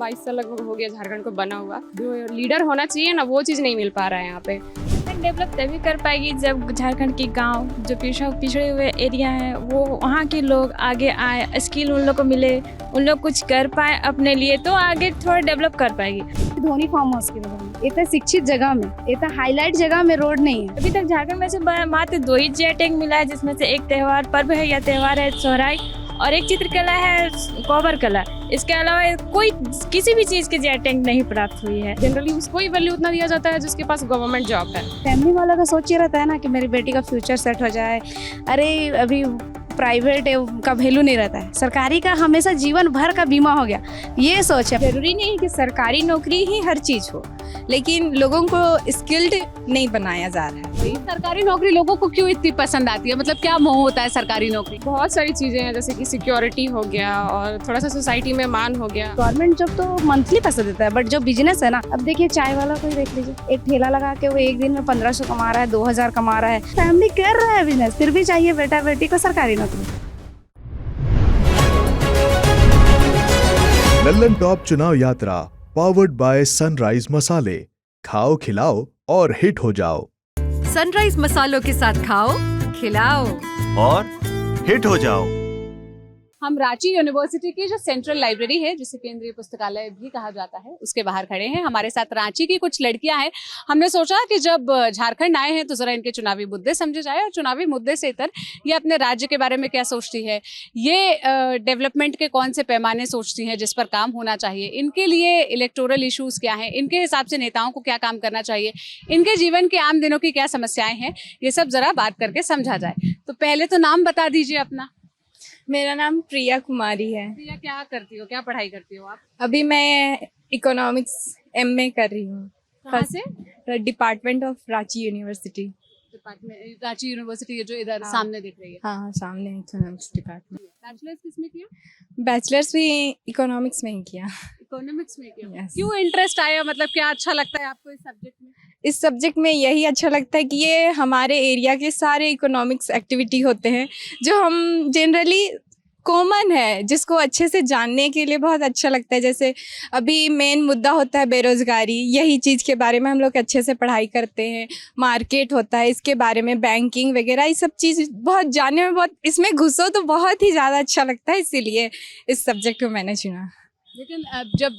22 साल लगभग हो गया झारखंड को बना हुआ। जो लीडर होना चाहिए ना, वो चीज़ नहीं मिल पा रहा है यहाँ पे। डेवलप तभी कर पाएगी जब झारखंड के गांव जो पिछड़े हुए एरिया हैं वो वहाँ के लोग आगे आए, स्किल उन लोग को मिले, उन लोग कुछ कर पाए अपने लिए, तो आगे थोड़ा डेवलप कर पाएगी। धोनी फार्म हाउस के बगल में इतना शिक्षित जगह में, इतना हाईलाइट जगह में रोड नहीं है। अभी तक झारखंड में से मात्र 2 ही जीआई टैग मिला है, जिसमें से एक त्योहार पर्व है या त्योहार है सोहराई, और एक चित्रकला है कोबर कला। इसके अलावा कोई किसी भी चीज़ की जीआई टैग नहीं प्राप्त हुई है। जनरली उसको ही वैल्यू उतना दिया जाता है जिसके पास गवर्नमेंट जॉब है। फैमिली वालों का सोच ये रहता है ना कि मेरी बेटी का फ्यूचर सेट हो जाए। अरे अभी प्राइवेट का वैल्यू नहीं रहता है, सरकारी का हमेशा जीवन भर का बीमा हो गया, ये सोच है। जरूरी नहीं है कि सरकारी नौकरी ही हर चीज़ हो, लेकिन लोगों को स्किल्ड नहीं बनाया जा रहा है। सरकारी नौकरी लोगों को क्यों इतनी पसंद आती है? मतलब क्या मोह होता है सरकारी नौकरी? बहुत सारी चीज़ें हैं, जैसे कि सिक्योरिटी हो गया और थोड़ा सा सोसाइटी में मान हो गया। गवर्नमेंट जॉब तो मंथली पैसा देता है, बट जो बिजनेस है ना, अब देखिए चाय वाला कोई देख लीजिए, एक ठेला लगा के वो एक दिन में 1500 कमा रहा है, 2000 कमा रहा है, फैमिली कर रहा है बिजनेस, फिर भी चाहिए बेटा बेटी को सरकारी नौकरी। लल्लन टॉप चुनाव यात्रा पावर्ड बाय सनराइज मसाले। खाओ खिलाओ और हिट हो जाओ। सनराइज मसालों के साथ खाओ, खिलाओ और हिट हो जाओ। हम रांची यूनिवर्सिटी की जो सेंट्रल लाइब्रेरी है, जिसे केंद्रीय पुस्तकालय भी कहा जाता है, उसके बाहर खड़े हैं। हमारे साथ रांची की कुछ लड़कियां हैं। हमने सोचा कि जब झारखंड आए हैं तो जरा इनके चुनावी मुद्दे समझे जाए, और चुनावी मुद्दे से इतर ये अपने राज्य के बारे में क्या सोचती है, ये डेवलपमेंट के कौन से पैमाने सोचती हैं जिस पर काम होना चाहिए, इनके लिए इलेक्टोरल इशूज़ क्या हैं, इनके हिसाब से नेताओं को क्या काम करना चाहिए, इनके जीवन के आम दिनों की क्या समस्याएं हैं, ये सब जरा बात करके समझा जाए। तो पहले तो नाम बता दीजिए अपना। मेरा नाम प्रिया कुमारी है। प्रिया, क्या करती हो, क्या पढ़ाई करती हो आप? अभी मैं इकोनॉमिक्स एमए कर रही हूँ। कहाँ से? Department of Ranchi university. Department Ranchi university जो इधर सामने दिख रही है। हाँ, सामने इकोनॉमिक्स डिपार्टमेंट। बैचलर्स किसमें किया? बैचलर्स भी इकोनॉमिक्स में ही किया। इकोनॉमिक्स में किया। Yes. क्यों इंटरेस्ट आया, मतलब क्या अच्छा लगता है आपको इस सब्जेक्ट में? इस सब्जेक्ट में यही अच्छा लगता है कि ये हमारे एरिया के सारे इकोनॉमिक्स एक्टिविटी होते हैं जो हम जनरली कॉमन है, जिसको अच्छे से जानने के लिए बहुत अच्छा लगता है। जैसे अभी मेन मुद्दा होता है बेरोजगारी, यही चीज़ के बारे में हम लोग अच्छे से पढ़ाई करते हैं। मार्केट होता है, इसके बारे में बैंकिंग वगैरह, ये सब चीज़ बहुत जानने में, बहुत इसमें घुसो तो बहुत ही ज़्यादा अच्छा लगता है, इसीलिए इस सब्जेक्ट को मैंने चुना। लेकिन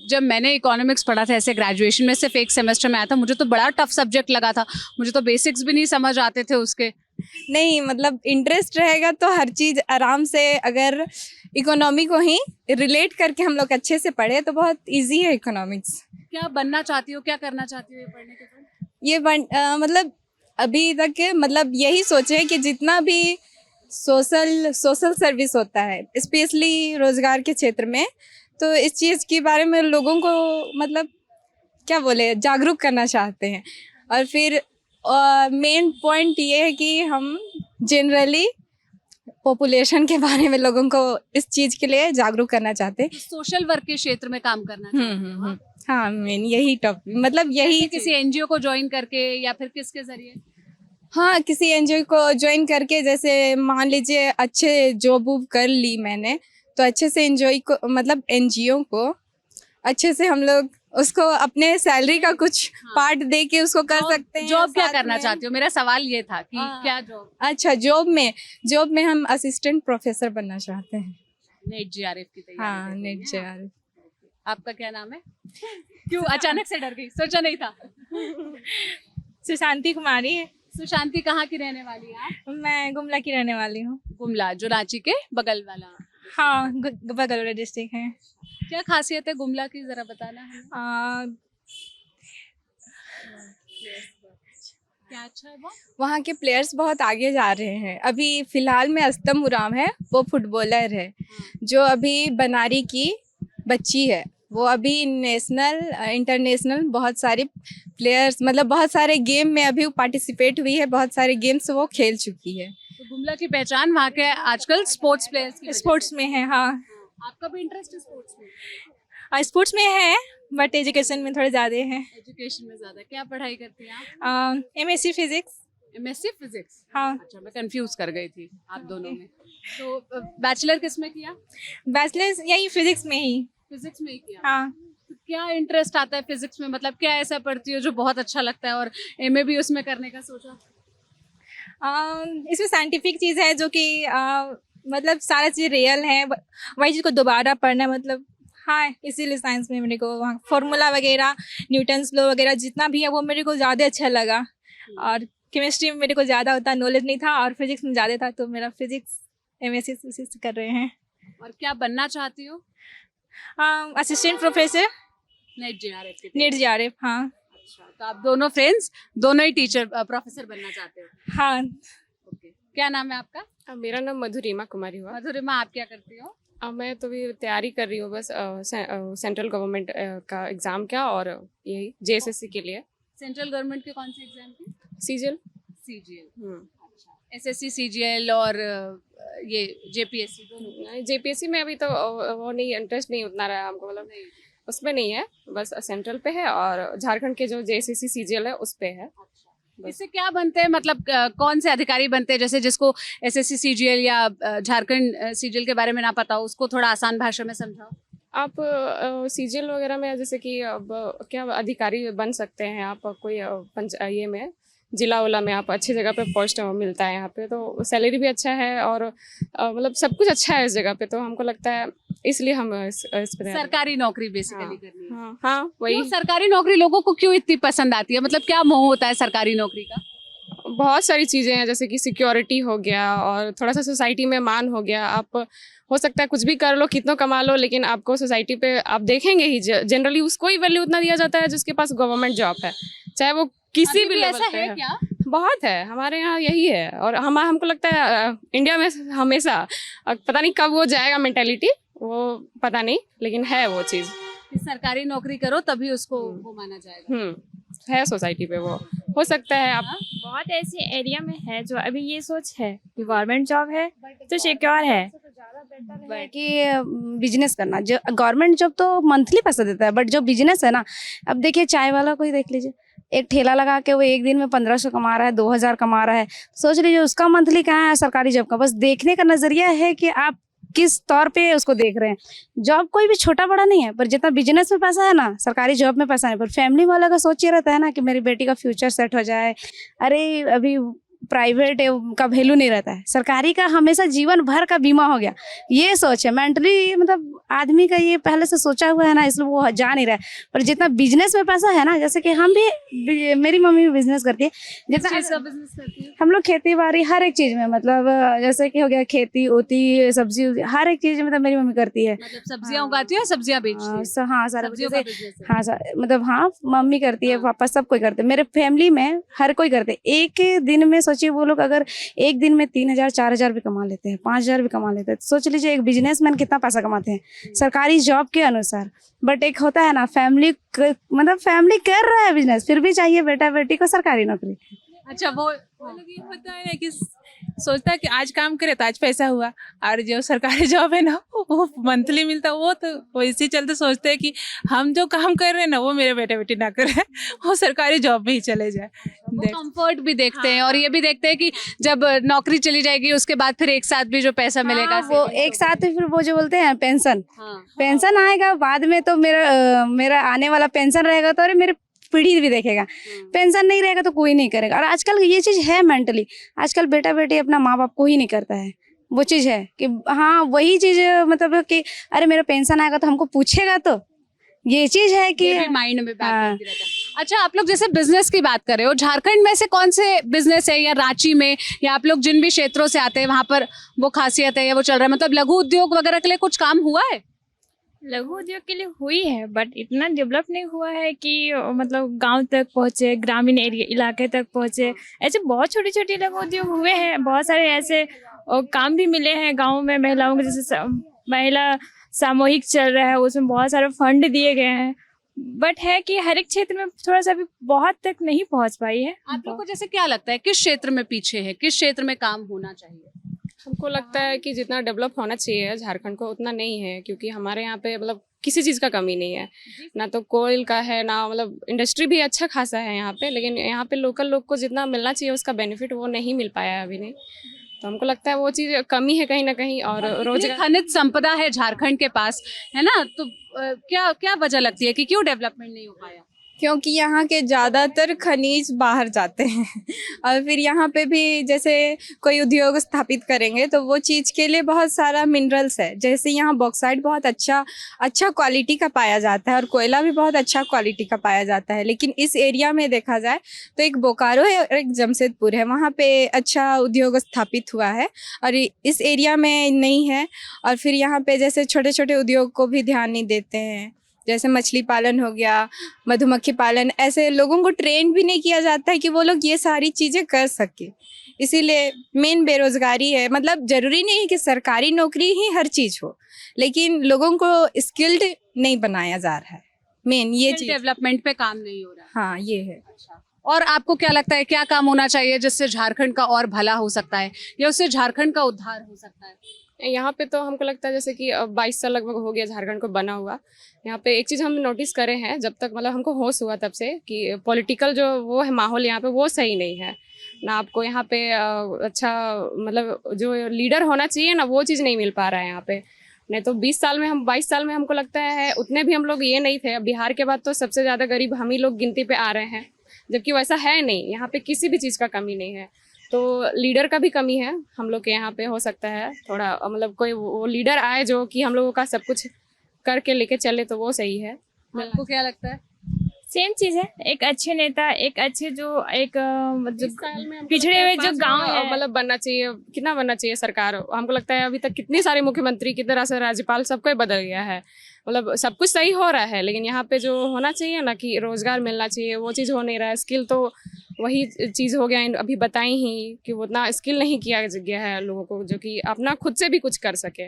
जब मैंने इकोनॉमिक्स पढ़ा था ऐसे ग्रेजुएशन में, सिर्फ एक सेमेस्टर में आया था, मुझे तो बड़ा टफ सब्जेक्ट लगा था। मुझे तो बेसिक्स भी नहीं समझ आते थे उसके। नहीं, मतलब इंटरेस्ट रहेगा तो हर चीज़ आराम से, अगर इकोनॉमी को ही रिलेट करके हम लोग अच्छे से पढ़े तो बहुत इजी है इकोनॉमिक्स। क्या बनना चाहती हो, क्या करना चाहती हो ये पढ़ने के बाद? मतलब अभी तक मतलब यही सोचे कि जितना भी सोशल सर्विस होता है, स्पेशली रोजगार के क्षेत्र में, तो इस चीज़ के बारे में लोगों को मतलब क्या बोले, जागरूक करना चाहते हैं। और फिर मेन पॉइंट ये है कि हम जनरली पॉपुलेशन के बारे में लोगों को इस चीज़ के लिए जागरूक करना चाहते हैं। सोशल वर्क के क्षेत्र में काम करना चाहते हो? हाँ, मेन यही टॉपिक, मतलब यही किसी एनजीओ को ज्वाइन करके या फिर किसके जरिए? हाँ, किसी एनजीओ को ज्वाइन करके, जैसे मान लीजिए अच्छे जॉब वॉब कर ली मैंने, तो अच्छे से एनजीओ को अच्छे से हम लोग उसको अपने सैलरी का कुछ पार्ट दे के उसको कर सकते हैं। जॉब क्या करना चाहती हो? मेरा सवाल ये था कि क्या जॉब? अच्छा, जॉब में हम असिस्टेंट प्रोफेसर बनना चाहते हैं। नेट जीआरएफ की तैयारी? हाँ, नेट जीआरएफ। आपका क्या नाम है? क्यों अचानक से डर गई? सोचा नहीं था। सुशांति कुमारी है। सुशांति कहाँ की रहने वाली है आप? मैं गुमला की रहने वाली हूँ। गुमला, जो रांची के बगल वाला? हाँ, बगल वाला डिस्ट्रिक्ट है। क्या खासियत है गुमला की, जरा बताना है। क्या अच्छा है वहाँ के प्लेयर्स बहुत आगे जा रहे हैं। अभी फिलहाल में अस्तम उराम है, वो फुटबॉलर है, जो अभी बनारी की बच्ची है। वो अभी नेशनल इंटरनेशनल बहुत सारे प्लेयर्स, मतलब बहुत सारे गेम में अभी पार्टिसिपेट हुई है, बहुत सारे गेम्स वो खेल चुकी है। तो गुमला की पहचान वहाँ के आजकल स्पोर्ट्स प्लेयर्स की स्पोर्ट्स में है। हाँ, आपका भी इंटरेस्ट है स्पोर्ट्स में? स्पोर्ट्स में है, बट एजुकेशन में थोड़े ज़्यादा है। एजुकेशन में ज़्यादा। क्या पढ़ाई करती हैं आप? MSc physics. MSc physics? हाँ। अच्छा, मैं कंफ्यूज कर गई थी आप दोनों में। तो बैचलर किस में किया? बैचलर्स यही फिजिक्स में ही। फिजिक्स में ही किया? हाँ। क्या इंटरेस्ट आता है फिजिक्स में, मतलब क्या ऐसा पढ़ती हो जो बहुत अच्छा लगता है और एमए भी उसमें करने का सोचा? इसमें साइंटिफिक चीज़ है जो कि मतलब सारा चीज़ रियल है, वही चीज़ को दोबारा पढ़ना, मतलब हाँ, इसीलिए साइंस में मेरे को वहाँ फॉर्मूला वगैरह, न्यूटन्स लॉ वगैरह जितना भी है वो मेरे को ज़्यादा अच्छा लगा। और केमिस्ट्री में मेरे को ज़्यादा उतना नॉलेज नहीं था और फिजिक्स में ज़्यादा था, तो मेरा फिजिक्स एमएससी उसी से कर रहे हैं। और क्या बनना चाहती हो? असिस्टेंट प्रोफेसर नेट जेआरएफ के? नेट जेआरएफ, हाँ। अच्छा, तो आप दोनों फ्रेंड्स दोनों ही टीचर प्रोफेसर बनना चाहते हो? हाँ। ओके, क्या नाम है आपका? मेरा नाम मधुरिमा कुमारी हुआ। मधुरिमा, आप क्या करती हो? मैं तो भी तैयारी कर रही हूँ बस सेंट्रल गवर्नमेंट का एग्ज़ाम का और यही जेएसएससी के लिए। सेंट्रल गवर्नमेंट के कौन से एग्जाम की? सीजीएल। सीजीएल, अच्छा। एसएससी, सीजीएल और ये जेपीएससी दोनों? जेपीएससी में अभी तो वो नहीं, इंटरेस्ट नहीं उतना रहा हमको, मतलब उसमें नहीं है, बस सेंट्रल पे है और झारखंड के जो जेएसएससी सीजीएल है उस पे है। इससे क्या बनते हैं, मतलब कौन से अधिकारी बनते हैं? जैसे जिसको एसएससी सीजीएल या झारखंड सीजीएल के बारे में ना पता हो, उसको थोड़ा आसान भाषा में समझाओ। आप सीजीएल वगैरह में जैसे कि अब क्या अधिकारी बन सकते हैं आप, कोई ये में जिला उला में आप अच्छी जगह पे पोस्ट मिलता है यहाँ पे, तो सैलरी भी अच्छा है और मतलब सब कुछ अच्छा है इस जगह पे, तो हमको लगता है इसलिए हम इस पे सरकारी नौकरी बेसिकली करनी है। हाँ वही। क्यों सरकारी नौकरी लोगों को क्यों इतनी पसंद आती है, मतलब क्या मोह होता है सरकारी नौकरी का? बहुत सारी चीज़ें हैं, जैसे कि सिक्योरिटी हो गया और थोड़ा सा सोसाइटी में मान हो गया। आप हो सकता है कुछ भी कर लो, कितना कमा लो, लेकिन आपको सोसाइटी पे आप देखेंगे ही जनरली उसको ही वैल्यू उतना दिया जाता है जिसके पास गवर्नमेंट जॉब है, चाहे वो किसी भी ऐसा लेवल पे है क्या? बहुत है हमारे यहाँ, यही है। और हमको लगता है इंडिया में हमेशा, पता नहीं कब वो जाएगा मेंटेलिटी, वो पता नहीं, लेकिन है वो चीज़। सरकारी नौकरी करो तभी उसको वो माना जाएगा। है सोसाइटी पे, वो हो सकता है। आप बहुत ऐसे एरिया में है जो अभी ये सोच है कि गवर्नमेंट जॉब है तो सिक्योर है, कि बिजनेस करना। जो गवर्नमेंट जॉब तो मंथली पैसा देता है, बट जो बिजनेस है ना, अब देखिए चाय वाला को ही देख लीजिए, एक ठेला लगा के वो एक दिन में 1500 कमा रहा है, 2000 कमा रहा है, सोच लीजिए उसका मंथली कहाँ है सरकारी जॉब का। बस देखने का नजरिया है कि आप किस तौर पे उसको देख रहे हैं। जॉब कोई भी छोटा बड़ा नहीं है, पर जितना बिजनेस में पैसा है ना, सरकारी जॉब में पैसा नहीं। पर फैमिली वाला का सोच ये रहता है ना कि मेरी बेटी का फ्यूचर सेट हो जाए। अरे अभी प्राइवेट का वैल्यू नहीं रहता है, सरकारी का हमेशा जीवन भर का बीमा हो गया, ये सोच है। मेंटली मतलब आदमी का ये पहले से सोचा हुआ है ना, इसलिए वो जा नहीं रहा है। पर जितना बिजनेस में पैसा है ना, जैसे कि हम भी, मेरी मम्मी भी बिजनेस करती है, जितना बिजनेस करती है हम लोग खेती बाड़ी हर एक चीज में, मतलब जैसे कि हो गया खेती उती, सब्जी, हर एक चीज मतलब मेरी मम्मी करती है। मतलब सब्जियां उगाती है, सब्जियां बेचती है? हाँ सारा सब्जियों का business है। हाँ मतलब हाँ मम्मी करती है, पापा सब कोई करते हैं, मेरे फैमिली में हर कोई करते हैं। एक दिन में सोचिए वो लोग अगर एक दिन में 3000 4000 भी कमा लेते हैं, 5000 भी कमा लेते हैं, तो सोच लीजिए एक बिजनेसमैन कितना पैसा कमाते हैं सरकारी जॉब के अनुसार। बट एक होता है ना फैमिली, मतलब फैमिली कर रहा है बिजनेस, फिर भी चाहिए बेटा बेटी को सरकारी नौकरी। अच्छा, वो लोग ये होता है ना कि सोचता है कि आज काम करे तो आज पैसा हुआ, और जो सरकारी जॉब है ना वो मंथली मिलता है, वो तो वो इसी चलते सोचते हैं कि हम जो काम कर रहे हैं ना वो मेरे बेटे बेटी ना करे, वो सरकारी जॉब में ही चले जाए। कंफर्ट भी देखते हैं और ये भी देखते हैं कि जब नौकरी चली जाएगी उसके बाद फिर एक साथ भी जो पैसा मिलेगा, वो एक साथ ही फिर वो जो बोलते हैं पेंशन, हाँ। पेंशन आएगा बाद में, तो मेरा आने वाला पेंशन रहेगा तो अरे मेरे पीढ़ी भी देखेगा, पेंशन नहीं रहेगा तो कोई नहीं करेगा। और आजकल ये चीज है मेंटली, आजकल बेटा बेटी अपना माँ बाप को ही नहीं करता है, वो चीज है कि हाँ वही चीज मतलब कि अरे मेरा पेंशन आएगा तो हमको पूछेगा, तो ये चीज है कि माइंड में बैक रहता है। अच्छा, आप लोग जैसे बिजनेस की बात कर रहे हो, झारखंड में से कौन से बिजनेस है, या रांची में, या आप लोग जिन भी क्षेत्रों से आते हैं वहाँ पर वो खासियत है या वो चल रहा है, मतलब लघु उद्योग वगैरह के लिए कुछ काम हुआ है? लघु उद्योग के लिए हुई है, बट इतना डेवलप नहीं हुआ है कि मतलब गांव तक पहुंचे, ग्रामीण एरिया इलाके तक पहुंचे। ऐसे बहुत छोटे छोटे लघु उद्योग हुए हैं, बहुत सारे ऐसे काम भी मिले हैं गांव में महिलाओं के, जैसे महिला सामूहिक चल रहा है, उसमें बहुत सारे फंड दिए गए हैं। बट है कि हर एक क्षेत्र में थोड़ा सा भी बहुत तक नहीं पहुंच पाई है। आप लोग को जैसे क्या लगता है किस क्षेत्र में पीछे है, किस क्षेत्र में काम होना चाहिए? हमको लगता है कि जितना डेवलप होना चाहिए झारखंड को उतना नहीं है, क्योंकि हमारे यहाँ पे मतलब किसी चीज़ का कमी नहीं है, ना तो कोयल का है, ना मतलब इंडस्ट्री भी अच्छा खासा है यहाँ पे, लेकिन यहाँ पे लोकल लोग को जितना मिलना चाहिए उसका बेनिफिट वो नहीं मिल पाया है अभी नहीं। तो हमको लगता है वो चीज़ कमी है कहीं ना कहीं। और इतनी रोजगार खनिज संपदा है झारखंड के पास, है ना, तो क्या क्या वजह लगती है कि क्यों डेवलपमेंट नहीं हो पाया? क्योंकि यहाँ के ज़्यादातर खनिज बाहर जाते हैं और फिर यहाँ पे भी जैसे कोई उद्योग स्थापित करेंगे तो वो चीज़ के लिए बहुत सारा मिनरल्स है। जैसे यहाँ बॉक्साइट बहुत अच्छा क्वालिटी का पाया जाता है और कोयला भी बहुत अच्छा क्वालिटी का पाया जाता है। लेकिन इस एरिया में देखा जाए तो एक बोकारो है और एक जमशेदपुर है, वहाँ पे अच्छा उद्योग स्थापित हुआ है और इस एरिया में नहीं है। और फिर यहाँ पे जैसे छोटे छोटे उद्योग को भी ध्यान नहीं देते हैं, जैसे मछली पालन हो गया, मधुमक्खी पालन, ऐसे लोगों को ट्रेन भी नहीं किया जाता है कि वो लोग ये सारी चीज़ें कर सके। इसीलिए मेन बेरोजगारी है। मतलब ज़रूरी नहीं है कि सरकारी नौकरी ही हर चीज़ हो, लेकिन लोगों को स्किल्ड नहीं बनाया जा रहा है। मेन ये चीज़, डेवलपमेंट पे काम नहीं हो रहा है। हाँ ये है। और आपको क्या लगता है क्या काम होना चाहिए जिससे झारखंड का और भला हो सकता है या उससे झारखंड का उद्धार हो सकता है? यहाँ पे तो हमको लगता है जैसे कि 22 साल लगभग हो गया झारखंड को बना हुआ। यहाँ पे एक चीज़ हम नोटिस करे हैं, जब तक मतलब हमको होश हुआ तब से, कि पॉलिटिकल जो वो है माहौल यहाँ पे वो सही नहीं है ना। आपको यहाँ पे अच्छा मतलब जो लीडर होना चाहिए ना वो चीज़ नहीं मिल पा रहा है यहाँ पे। नहीं तो 22 साल में हमको लगता है उतने भी हम लोग ये नहीं थे। बिहार के बाद तो सबसे ज़्यादा गरीब हम ही लोग गिनती पे आ रहे हैं, जबकि वैसा है नहीं। यहाँ पे किसी भी चीज़ का कमी नहीं है, तो लीडर का भी कमी है हम लोग के यहाँ पे। हो सकता है थोड़ा मतलब कोई वो लीडर आए जो कि हम लोगों का सब कुछ करके लेके चले तो वो सही है। आपको क्या लगता है? सेम चीज़ है, एक अच्छे नेता, एक अच्छे जो एक जो पिछड़े हुए जो गांव है मतलब बनना चाहिए। कितना बनना चाहिए सरकार? हमको लगता है अभी तक कितनी सारे मुख्यमंत्री, कितने तरह से राज्यपाल, सबको ही बदल गया है। मतलब सब कुछ सही हो रहा है, लेकिन यहाँ पे जो होना चाहिए ना कि रोजगार मिलना चाहिए वो चीज़ हो नहीं रहा है। स्किल तो वही चीज़ हो गया, अभी बताई ही कि वो उतना स्किल नहीं किया गया है लोगों को जो कि अपना खुद से भी कुछ कर सके।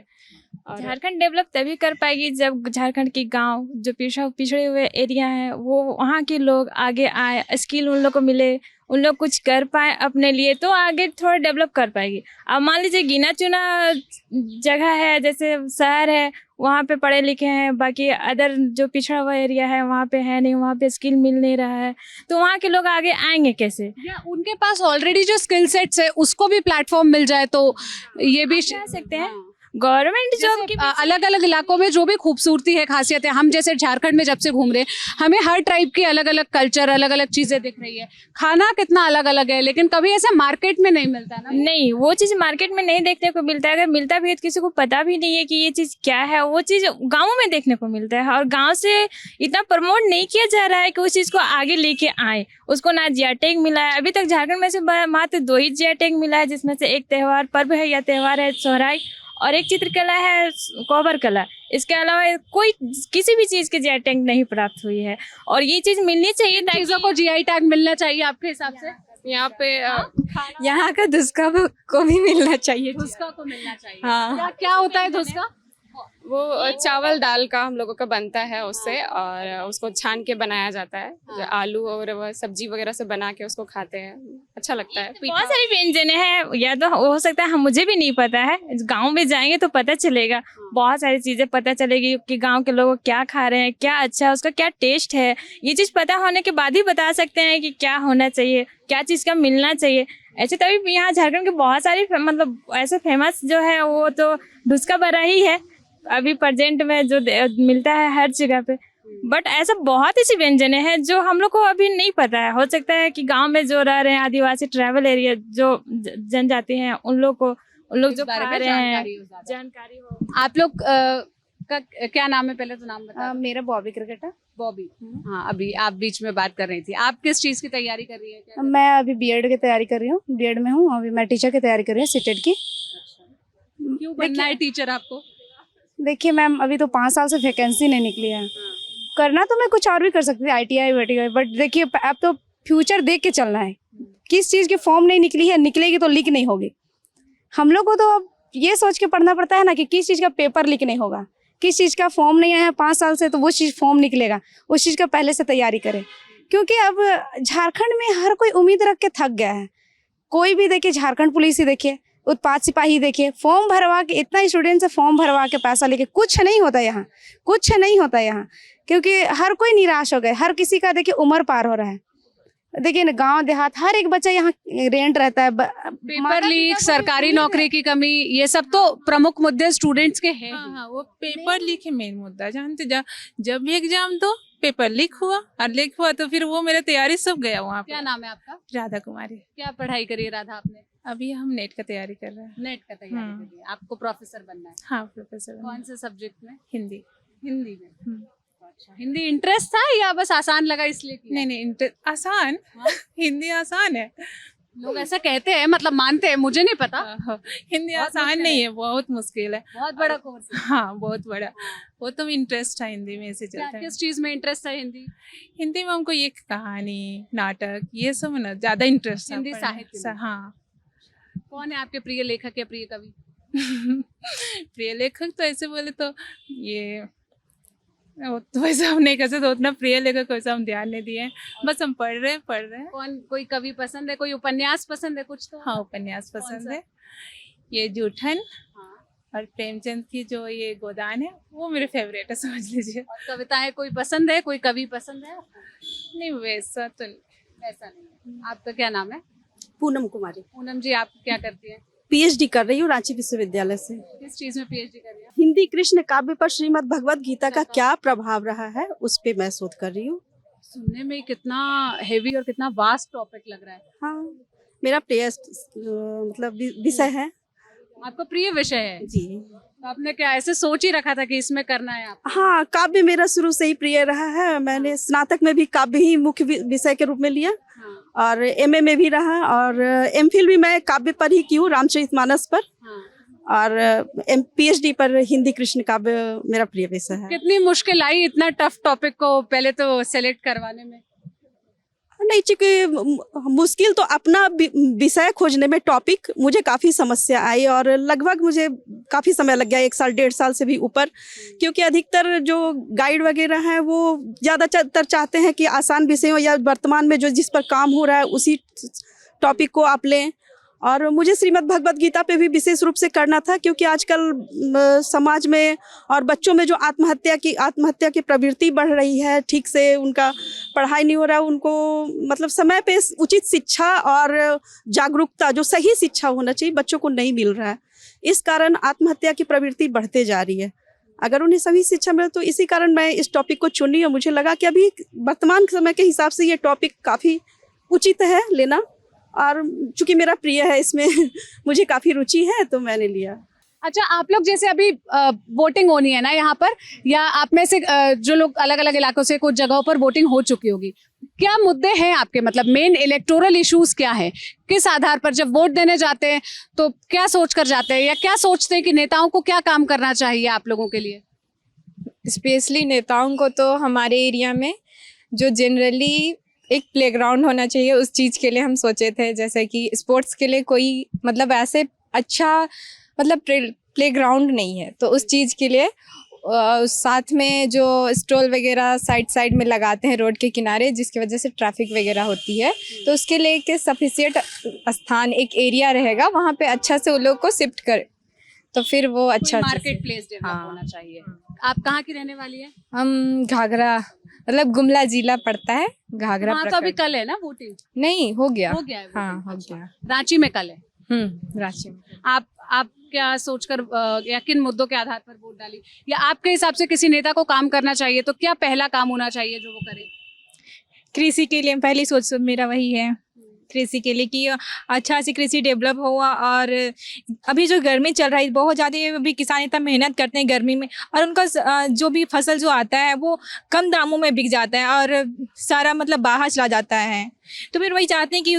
और झारखंड डेवलप तभी कर पाएगी जब झारखंड के गांव जो पिछड़े हुए एरिया हैं वो वहाँ के लोग आगे आए, स्किल उन लोग को मिले, उन लोग कुछ कर पाए अपने लिए, तो आगे थोड़ा डेवलप कर पाएगी। अब मान लीजिए गिना चुना जगह है, जैसे शहर है, वहाँ पे पढ़े लिखे हैं, बाकी अदर जो पिछड़ा हुआ एरिया है वहाँ पे है नहीं, वहाँ पे स्किल मिल नहीं रहा है, तो वहाँ के लोग आगे आएंगे कैसे? या उनके पास ऑलरेडी जो स्किल सेट्स है उसको भी प्लेटफॉर्म मिल जाए तो ये भी कह सकते हैं। गवर्नमेंट जॉब की अलग अलग इलाकों में जो भी खूबसूरती है, खासियत है, हम जैसे झारखंड में जब से घूम रहे हैं हमें हर टाइप की अलग अलग कल्चर, अलग अलग चीजें दिख रही है, खाना कितना अलग अलग है, लेकिन कभी ऐसे मार्केट में नहीं मिलता ना। नहीं, वो चीज़ मार्केट में नहीं देखने को मिलता है। अगर मिलता भी है तो किसी को पता भी नहीं है कि ये चीज़ क्या है। वो चीज़ गाँव में देखने को मिलता है और गाँव से इतना प्रमोट नहीं किया जा रहा है कि उस चीज़ को आगे लेके आए। उसको ना जीआई टैग मिला है अभी तक। झारखंड में से मात्र 2 ही जीआई टैग मिला है, जिसमें से एक त्यौहार पर्व है या त्यौहार है सोहराई, और एक चित्रकला है कोबर कला। इसके अलावा कोई किसी भी चीज़ की जीआई टैग नहीं प्राप्त हुई है और ये चीज़ मिलनी चाहिए। चीजों को जीआई टैग मिलना चाहिए आपके हिसाब से? यहाँ पे यहाँ का धुसका को भी मिलना चाहिए। धुसका को मिलना चाहिए। हाँ। क्या होता है धुसका? वो चावल दाल का हम लोगों का बनता है उससे, और उसको छान के बनाया जाता है। जो आलू और वो सब्जी वगैरह से बना के उसको खाते हैं, अच्छा लगता है। बहुत सारी व्यंजन है, या तो हो सकता है मुझे भी नहीं पता है, गांव में जाएंगे तो पता चलेगा। बहुत सारी चीज़ें पता चलेगी कि गांव के लोग क्या खा रहे हैं, क्या अच्छा है, उसका क्या टेस्ट है। ये चीज़ पता होने के बाद ही बता सकते हैं कि क्या होना चाहिए, क्या चीज़ का मिलना चाहिए। ऐसे तभी यहाँ झारखंड के बहुत सारी मतलब ऐसे फेमस जो है वो तो धुसका बड़ा ही है अभी प्रेजेंट में जो मिलता है हर जगह पे। बट ऐसा बहुत ऐसी व्यंजने हैं जो हम लोग को अभी नहीं पता है। हो सकता है कि गांव में जो रह रहे हैं आदिवासी ट्राइबल एरिया जो जनजाति हैं उन लोग जो खा रहे हैं जानकारी हो। आप लोग का क्या नाम है? पहले तो नाम बताओ। मेरा बॉबी क्रिकेटर। बॉबी। हाँ, अभी आप बीच में बात कर रही थी, आप किस चीज की तैयारी कर रही है? मैं अभी बीएड की तैयारी कर रही हूँ, बीएड में हूँ अभी। मैं टीचर की तैयारी कर रही हूँ, सीटेट की। क्यों बनना है टीचर आपको? देखिए मैम, अभी तो 5 साल से वैकेंसी नहीं निकली है। करना तो मैं कुछ और भी कर सकती थी, ITI वेटीआई, बट देखिए अब तो फ्यूचर देख के चलना है। किस चीज़ की फॉर्म नहीं निकली है, निकलेगी तो लीक नहीं होगी। हम लोग को तो अब ये सोच के पढ़ना पड़ता है ना कि किस चीज़ का पेपर लीक नहीं होगा, किस चीज़ का फॉर्म नहीं आया 5 साल से तो वो चीज़ फॉर्म निकलेगा, उस चीज़ का पहले से तैयारी करें। क्योंकि अब झारखंड में हर कोई उम्मीद रख के थक गया है। कोई भी देखिए, झारखंड पुलिस ही देखिए, उत्पाद सिपाही देखिए, फॉर्म भरवा के इतना स्टूडेंट से फॉर्म भरवा के पैसा लेके कुछ नहीं होता यहाँ, कुछ नहीं होता यहाँ। क्योंकि हर कोई निराश हो गए, हर किसी का देखिए उम्र पार हो रहा है। देखिए ना, गांव देहात हर एक बच्चा यहाँ रेंट रहता है। पेपर लीक, सरकारी नौकरी की कमी, ये सब तो प्रमुख मुद्दे स्टूडेंट्स के हैं। हाँ, वो पेपर लीक ही मेन मुद्दा। जानते जब भी एग्जाम दो पेपर लीक हुआ तो फिर वो मेरा तैयारी सब गया वहाँ पे। क्या नाम है आपका? राधा कुमारी। क्या पढ़ाई करी है राधा आपने? अभी हम नेट का तैयारी कर रहे हैं। नेट का तैयारी करी है। आपको प्रोफेसर बनना है? हाँ, प्रोफेसर। कौन से सब्जेक्ट में? हिंदी। हिंदी में। अच्छा, हिंदी इंटरेस्ट था या बस आसान लगा इसलिए किया? नहीं, आसान। हिंदी आसान है। लोग ऐसा कहते हैं, मतलब मानते हैं, मुझे नहीं पता। हिंदी बहुत आसान मुश्किल नहीं है। है, बहुत मुश्किल है। बहुत बड़ा कोर्स है। हाँ, बहुत बड़ा। वो तो इंटरेस्ट था हिंदी में, ऐसे चलता है। किस चीज में इंटरेस्ट है हिंदी? हिंदी में हमको ये कहानी, नाटक, ये सब ना ज्यादा इंटरेस्ट था हिंदी पढ़ने साहित्य में। हाँ। कौन है आपके प्रिय लेखक या प्रिय कवि? प्रिय लेखक तो ऐसे बोले तो ये वो तो वैसे हम नहीं कर सकते, उतना प्रिय लेखक वैसा हम ध्यान नहीं दिए, बस हम पढ़ रहे हैं। कौन, कोई कवि पसंद है, कोई उपन्यास पसंद है कुछ तो? हाँ, उपन्यास पसंद सा? है। ये जूठन हाँ। और प्रेमचंद की जो ये गोदान है वो मेरे फेवरेट है, समझ लीजिए। और कविताएं कोई पसंद है, कोई कवि पसंद है आपको? नहीं, वैसा तो नहीं। ऐसा नहीं है। आपका क्या नाम है? पूनम कुमारी। पूनम जी, आप क्या करती हैं? पीएचडी कर रही हूँ रांची विश्वविद्यालय से। किस चीज में पीएचडी कर रही हैं? हिंदी कृष्ण काव्य पर श्रीमद् भगवत गीता का क्या प्रभाव रहा है, उस पे मैं शोध कर रही हूँ। सुनने में कितना हेवी और कितना वास्ट टॉपिक लग रहा है। हाँ, मेरा प्रिय मतलब विषय है। आपका प्रिय विषय है जी। तो आपने क्या ऐसे सोच ही रखा था कि इसमें करना है आप? हाँ, काव्य मेरा शुरू से ही प्रिय रहा है। मैंने स्नातक में भी काव्य ही मुख्य विषय के रूप में लिया, और एमए में भी रहा, और एमफिल भी मैं काव्य पर ही की हूँ, रामचरितमानस पर। और पीएचडी पर हिंदी कृष्ण काव्य मेरा प्रिय विषय है। कितनी मुश्किल आई इतना टफ टॉपिक को पहले तो सेलेक्ट करवाने में? नहीं, चूंकि मुश्किल तो अपना विषय खोजने में, टॉपिक मुझे काफ़ी समस्या आई, और लगभग मुझे काफ़ी समय लग गया, 1 साल 1.5 साल से भी ऊपर, क्योंकि अधिकतर जो गाइड वगैरह हैं वो ज़्यादातर चाहते हैं कि आसान विषयों या वर्तमान में जो जिस पर काम हो रहा है उसी टॉपिक को आप लें। और मुझे श्रीमद् भगवत गीता पे भी विशेष रूप से करना था, क्योंकि आजकल समाज में और बच्चों में जो आत्महत्या की प्रवृत्ति बढ़ रही है, ठीक से उनका पढ़ाई नहीं हो रहा है, उनको मतलब समय पे उचित शिक्षा और जागरूकता, जो सही शिक्षा होना चाहिए, बच्चों को नहीं मिल रहा है। इस कारण आत्महत्या की प्रवृत्ति बढ़ते जा रही है। अगर उन्हें सही शिक्षा मिले तो इसी कारण मैं इस टॉपिक को चुनी, और मुझे लगा कि अभी वर्तमान समय के हिसाब से ये टॉपिक काफ़ी उचित है लेना, और चूंकि मेरा प्रिय है, इसमें मुझे काफ़ी रुचि है, तो मैंने लिया। अच्छा, आप लोग जैसे अभी वोटिंग होनी है ना यहाँ पर, या आप में से जो लोग अलग अलग इलाकों से कुछ जगहों पर वोटिंग हो चुकी होगी, क्या मुद्दे हैं आपके, मतलब मेन इलेक्टोरल इश्यूज क्या है? किस आधार पर जब वोट देने जाते हैं तो क्या सोच कर जाते हैं, या क्या सोचते हैं कि नेताओं को क्या काम करना चाहिए आप लोगों के लिए? स्पेशली नेताओं को तो हमारे एरिया में जो जनरली एक प्लेग्राउंड होना चाहिए, उस चीज़ के लिए हम सोचे थे। जैसे कि स्पोर्ट्स के लिए कोई मतलब ऐसे अच्छा मतलब प्लेग्राउंड नहीं है, तो उस चीज़ के लिए साथ में जो स्टॉल वगैरह साइड में लगाते हैं रोड के किनारे, जिसकी वजह से ट्रैफिक वगैरह होती है, तो उसके लिए एक सफिशिएंट स्थान, एक एरिया रहेगा, वहाँ पे अच्छा से उन लोग को शिफ्ट करे, तो फिर वो अच्छा मार्केट प्लेस डेवलप होना चाहिए। आप कहाँ की रहने वाली है? हम घाघरा, मतलब गुमला जिला पड़ता है, घाघरा। वहाँ तो अभी कल है ना वोटिंग? नहीं, हो गया है हाँ, हो अच्छा। गया। रांची में कल है? रांची में। आप क्या सोचकर या किन मुद्दों के आधार पर वोट डाली, या आपके हिसाब से किसी नेता को काम करना चाहिए तो क्या पहला काम होना चाहिए जो वो करे? कृषि के लिए पहली सोच मेरा वही है, कृषि के लिए कि अच्छा से कृषि डेवलप हुआ। और अभी जो गर्मी चल रही है बहुत ज़्यादा, अभी किसान इतना मेहनत करते हैं गर्मी में, और उनका जो भी फसल जो आता है वो कम दामों में बिक जाता है और सारा मतलब बाहर चला जाता है। तो फिर वही चाहते हैं कि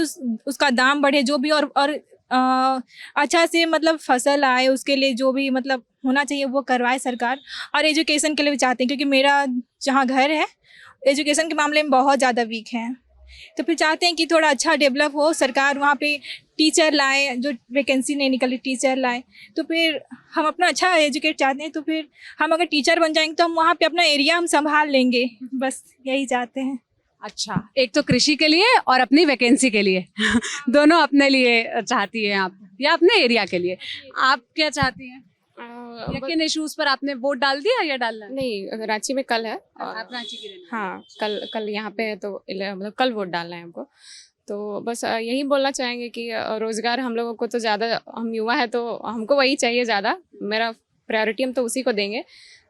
उसका दाम बढ़े जो भी, और अच्छा से मतलब फसल आए, उसके लिए जो भी मतलब होना चाहिए वो करवाए सरकार। और एजुकेशन के लिए भी चाहते हैं, क्योंकि मेरा जहाँ घर है एजुकेशन के मामले में बहुत ज़्यादा वीक है, तो फिर चाहते हैं कि थोड़ा अच्छा डेवलप हो, सरकार वहाँ पे टीचर लाए, जो वैकेंसी नहीं निकली टीचर लाए, तो फिर हम अपना अच्छा एजुकेट चाहते हैं। तो फिर हम अगर टीचर बन जाएंगे तो हम वहाँ पे अपना एरिया हम संभाल लेंगे, बस यही चाहते हैं। अच्छा, एक तो कृषि के लिए और अपनी वैकेंसी के लिए दोनों अपने लिए चाहती हैं आप, या अपने एरिया के लिए? आप क्या चाहती हैं? बस- किन इश्यूज पर आपने वोट डाल दिया या डालना है? नहीं, रांची में कल है और आप रांची की रहने वाली हाँ, कल यहाँ पे है, तो मतलब कल वोट डालना है हमको। तो बस यही बोलना चाहेंगे कि रोज़गार हम लोगों को तो ज़्यादा, हम युवा है तो हमको वही चाहिए ज़्यादा, मेरा प्रायोरिटी हम तो उसी को देंगे।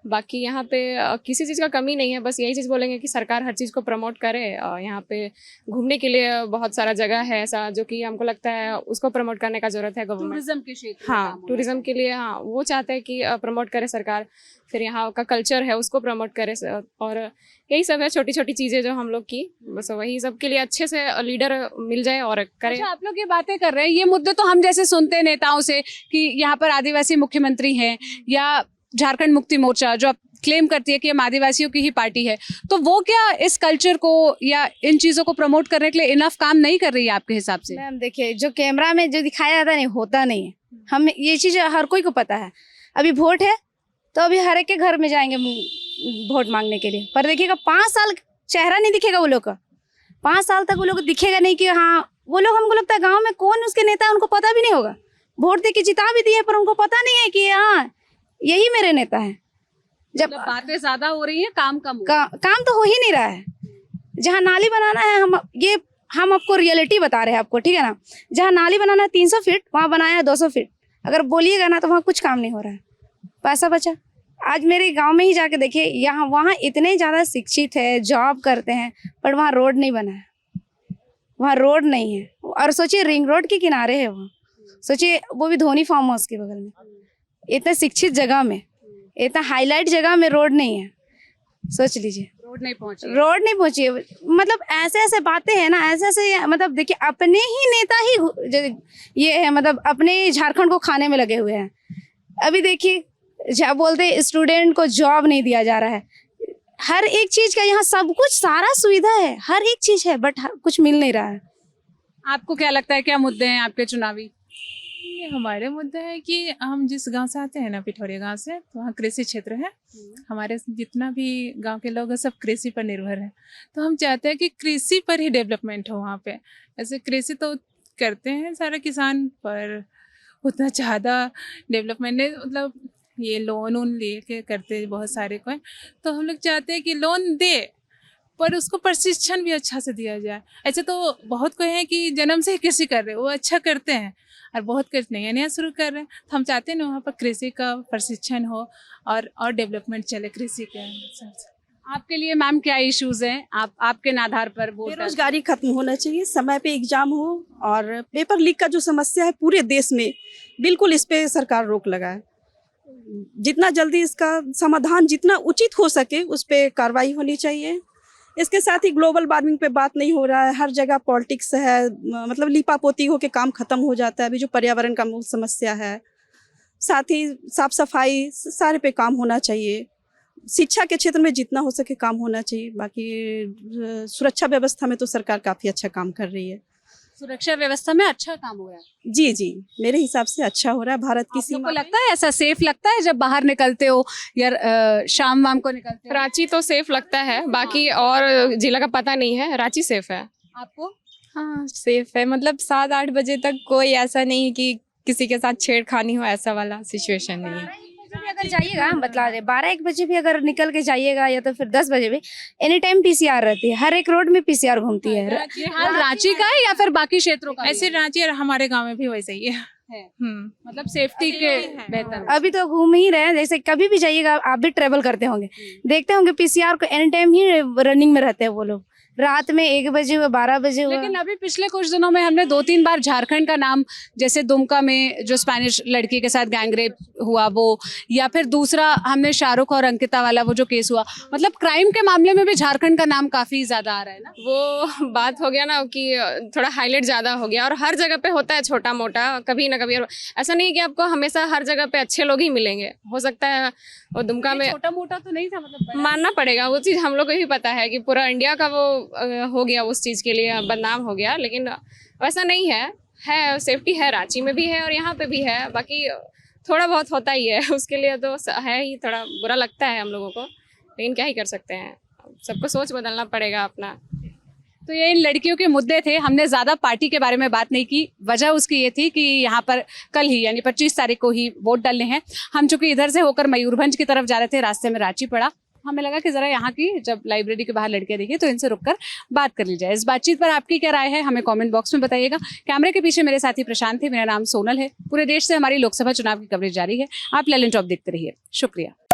बाकी यहाँ पे किसी चीज़ का कमी नहीं है, बस यही चीज़ बोलेंगे कि सरकार हर चीज़ को प्रमोट करे। यहाँ पे घूमने के लिए बहुत सारा जगह है ऐसा जो कि हमको लगता है उसको प्रमोट करने का ज़रूरत है गवर्नमेंट। टूरिज्म के क्षेत्र में काम हाँ, होना टूरिज्म के लिए हाँ वो चाहते हैं कि प्रमोट करे सरकार, फिर यहाँ का कल्चर है उसको प्रमोट करे और यही सब है छोटी छोटी चीज़ें जो हम लोग की, बस वही सब के लिए अच्छे से लीडर मिल जाए और करे। अच्छा, आप लोग ये बातें कर रहे हैं, ये मुद्दे तो हम जैसे सुनते हैं नेताओं से कि यहाँ पर आदिवासी मुख्यमंत्री हैं या झारखंड मुक्ति मोर्चा जो क्लेम करती है कि हम आदिवासियों की ही पार्टी है, तो वो क्या इस कल्चर को या इन चीज़ों को प्रमोट करने के लिए इनफ काम नहीं कर रही है आपके हिसाब से? मैम देखिए, जो कैमरा में जो दिखाया जाता है नहीं होता नहीं है, हम ये चीज़ हर कोई को पता है। अभी वोट है तो अभी हर एक के घर में जाएंगे वोट मांगने के लिए, पर देखिएगा 5 साल चेहरा नहीं दिखेगा वो लोग का, 5 साल तक वो लोग दिखेगा नहीं कि हाँ वो लोग, हमको लगता है गाँव में कौन उसके नेता है उनको पता भी नहीं होगा। वोट दे के जिता भी दिए पर उनको पता नहीं है कि हाँ यही मेरे नेता है। जब मतलब बातें ज्यादा हो रही हैं, काम कम हो काम तो हो ही नहीं रहा है। जहाँ नाली बनाना है, हम आपको रियलिटी बता रहे हैं आपको, ठीक है ना। जहाँ नाली बनाना है 300 फीट, वहाँ बनाया है 200 फीट। अगर बोलिएगा ना तो वहाँ कुछ काम नहीं हो रहा है, पैसा बचा। आज मेरे गांव में ही जाके देखिए, यहाँ वहाँ इतने ज़्यादा शिक्षित है, जॉब करते हैं, पर वहाँ रोड नहीं बना है, वहाँ रोड नहीं है। और सोचिए रिंग रोड के किनारे है वहाँ, सोचिए वो भी धोनी फार्म हाउस के बगल में, इतने शिक्षित जगह में, इतना हाईलाइट जगह में रोड नहीं है। सोच लीजिए, रोड नहीं पहुंची है। मतलब ऐसे ऐसे बातें हैं ना, ऐसे ऐसे, मतलब देखिए अपने ही नेता ही ये है, मतलब अपने झारखंड को खाने में लगे हुए हैं। अभी देखिए बोलते स्टूडेंट को जॉब नहीं दिया जा रहा है, हर एक चीज का यहाँ सब कुछ सारा सुविधा है, हर एक चीज है, बट कुछ मिल नहीं रहा है। आपको क्या लगता है, क्या मुद्दे हैं आपके चुनावी? ये हमारे मुद्दा है कि हम जिस गांव से आते हैं ना, पिठौरिया गांव से, तो वहाँ कृषि क्षेत्र है। हमारे जितना भी गांव के लोग हैं सब कृषि पर निर्भर है, तो हम चाहते हैं कि कृषि पर ही डेवलपमेंट हो वहाँ पे। ऐसे कृषि तो करते हैं सारे किसान, पर उतना ज़्यादा डेवलपमेंट नहीं, मतलब ये लोन वोन ले के करते बहुत सारे को। तो हम लोग चाहते हैं कि लोन दे पर उसको प्रशिक्षण भी अच्छा से दिया जाए। ऐसे तो बहुत कोई है कि जन्म से ही कृषि कर रहे हैं, वो अच्छा करते हैं, और बहुत कुछ नया नया शुरू कर रहे हैं। तो हम चाहते हैं ना वहाँ पर कृषि का प्रशिक्षण हो और डेवलपमेंट चले कृषि के हिसाब से। आपके लिए मैम क्या इश्यूज हैं, आप आपके आधार पर वोट डालें? बेरोजगारी खत्म होना चाहिए, समय पे एग्जाम हो, और पेपर लीक का जो समस्या है पूरे देश में, बिल्कुल इस पे सरकार रोक लगाए। जितना जल्दी इसका समाधान जितना उचित हो सके उस पे कार्रवाई होनी चाहिए। इसके साथ ही ग्लोबल वार्मिंग पे बात नहीं हो रहा है, हर जगह पॉलिटिक्स है, मतलब लीपापोती हो के काम खत्म हो जाता है। अभी जो पर्यावरण का मूल समस्या है, साथ ही साफ सफाई, सारे पे काम होना चाहिए। शिक्षा के क्षेत्र में जितना हो सके काम होना चाहिए। बाकी सुरक्षा व्यवस्था में तो सरकार काफ़ी अच्छा काम कर रही है। सुरक्षा व्यवस्था में अच्छा काम हो रहा है? जी जी, मेरे हिसाब से अच्छा हो रहा है। भारत की सीमा को लगता है ऐसा सेफ लगता है जब बाहर निकलते हो या शाम वाम को निकलते हो? रांची तो सेफ लगता है, बाकी और जिला का पता नहीं है। रांची सेफ है। आपको? हाँ सेफ है, मतलब 7-8 बजे तक कोई ऐसा नहीं है कि किसी के साथ छेड़खानी हो, ऐसा वाला सिचुएशन नहीं है। अगर जाइएगा, हम बतला रहे 12-1 बजे भी अगर निकल के जाइएगा या तो फिर 10 बजे भी, एनी टाइम पीसीआर रहती है, हर एक रोड में पीसीआर घूमती है। ये हाल रांची का है या फिर बाकी क्षेत्रों का? ऐसे रांची और हमारे गांव में भी वैसे ही है। मतलब सेफ्टी के बेहतर। अभी तो घूम ही रहे हैं, जैसे कभी भी जाइएगा, आप भी ट्रेवल करते होंगे, देखते होंगे पीसीआर को एनी टाइम ही रनिंग में रहते हैं वो लोग। रात में 1 बजे हुआ, 12 बजे हुआ। लेकिन अभी पिछले कुछ दिनों में हमने 2-3 बार झारखंड का नाम, जैसे दुमका में जो स्पेनिश लड़की के साथ गैंगरेप हुआ वो, या फिर दूसरा हमने शाहरुख और अंकिता वाला वो जो केस हुआ, मतलब क्राइम के मामले में भी झारखंड का नाम काफी ज्यादा आ रहा है ना। वो बात हो गया ना कि थोड़ा हाईलाइट ज्यादा हो गया, और हर जगह पे होता है छोटा मोटा, कभी ना कभी। ऐसा नहीं कि आपको हमेशा हर जगह पे अच्छे लोग ही मिलेंगे, हो सकता है वो दुमका में छोटा मोटा तो नहीं था, मतलब मानना पड़ेगा। वो चीज़ हम लोग को भी पता है कि पूरा इंडिया का वो हो गया, उस चीज़ के लिए बदनाम हो गया, लेकिन वैसा नहीं है। सेफ्टी है, रांची में भी है और यहाँ पे भी है। बाकी थोड़ा बहुत होता ही है, उसके लिए तो है ही, थोड़ा बुरा लगता है हम लोगों को, लेकिन क्या ही कर सकते हैं, सबको सोच बदलना पड़ेगा अपना। तो ये इन लड़कियों के मुद्दे थे। हमने ज़्यादा पार्टी के बारे में बात नहीं की, वजह उसकी ये थी कि यहाँ पर कल ही यानी 25 तारीख को ही वोट डालने हैं। हम चूंकि इधर से होकर मयूरभंज की तरफ जा रहे थे, रास्ते में रांची पड़ा, हमें लगा कि ज़रा यहाँ की जब लाइब्रेरी के बाहर लड़कियाँ देखी तो इनसे रुककर बात कर ली जाए। इस बातचीत पर आपकी क्या राय है हमें कमेंट बॉक्स में बताइएगा। कैमरे के पीछे मेरे साथी प्रशांत थे, मेरा नाम सोनल है। पूरे देश से हमारी लोकसभा चुनाव की कवरेज जारी है। आप ललन टॉप देखते रहिए। शुक्रिया।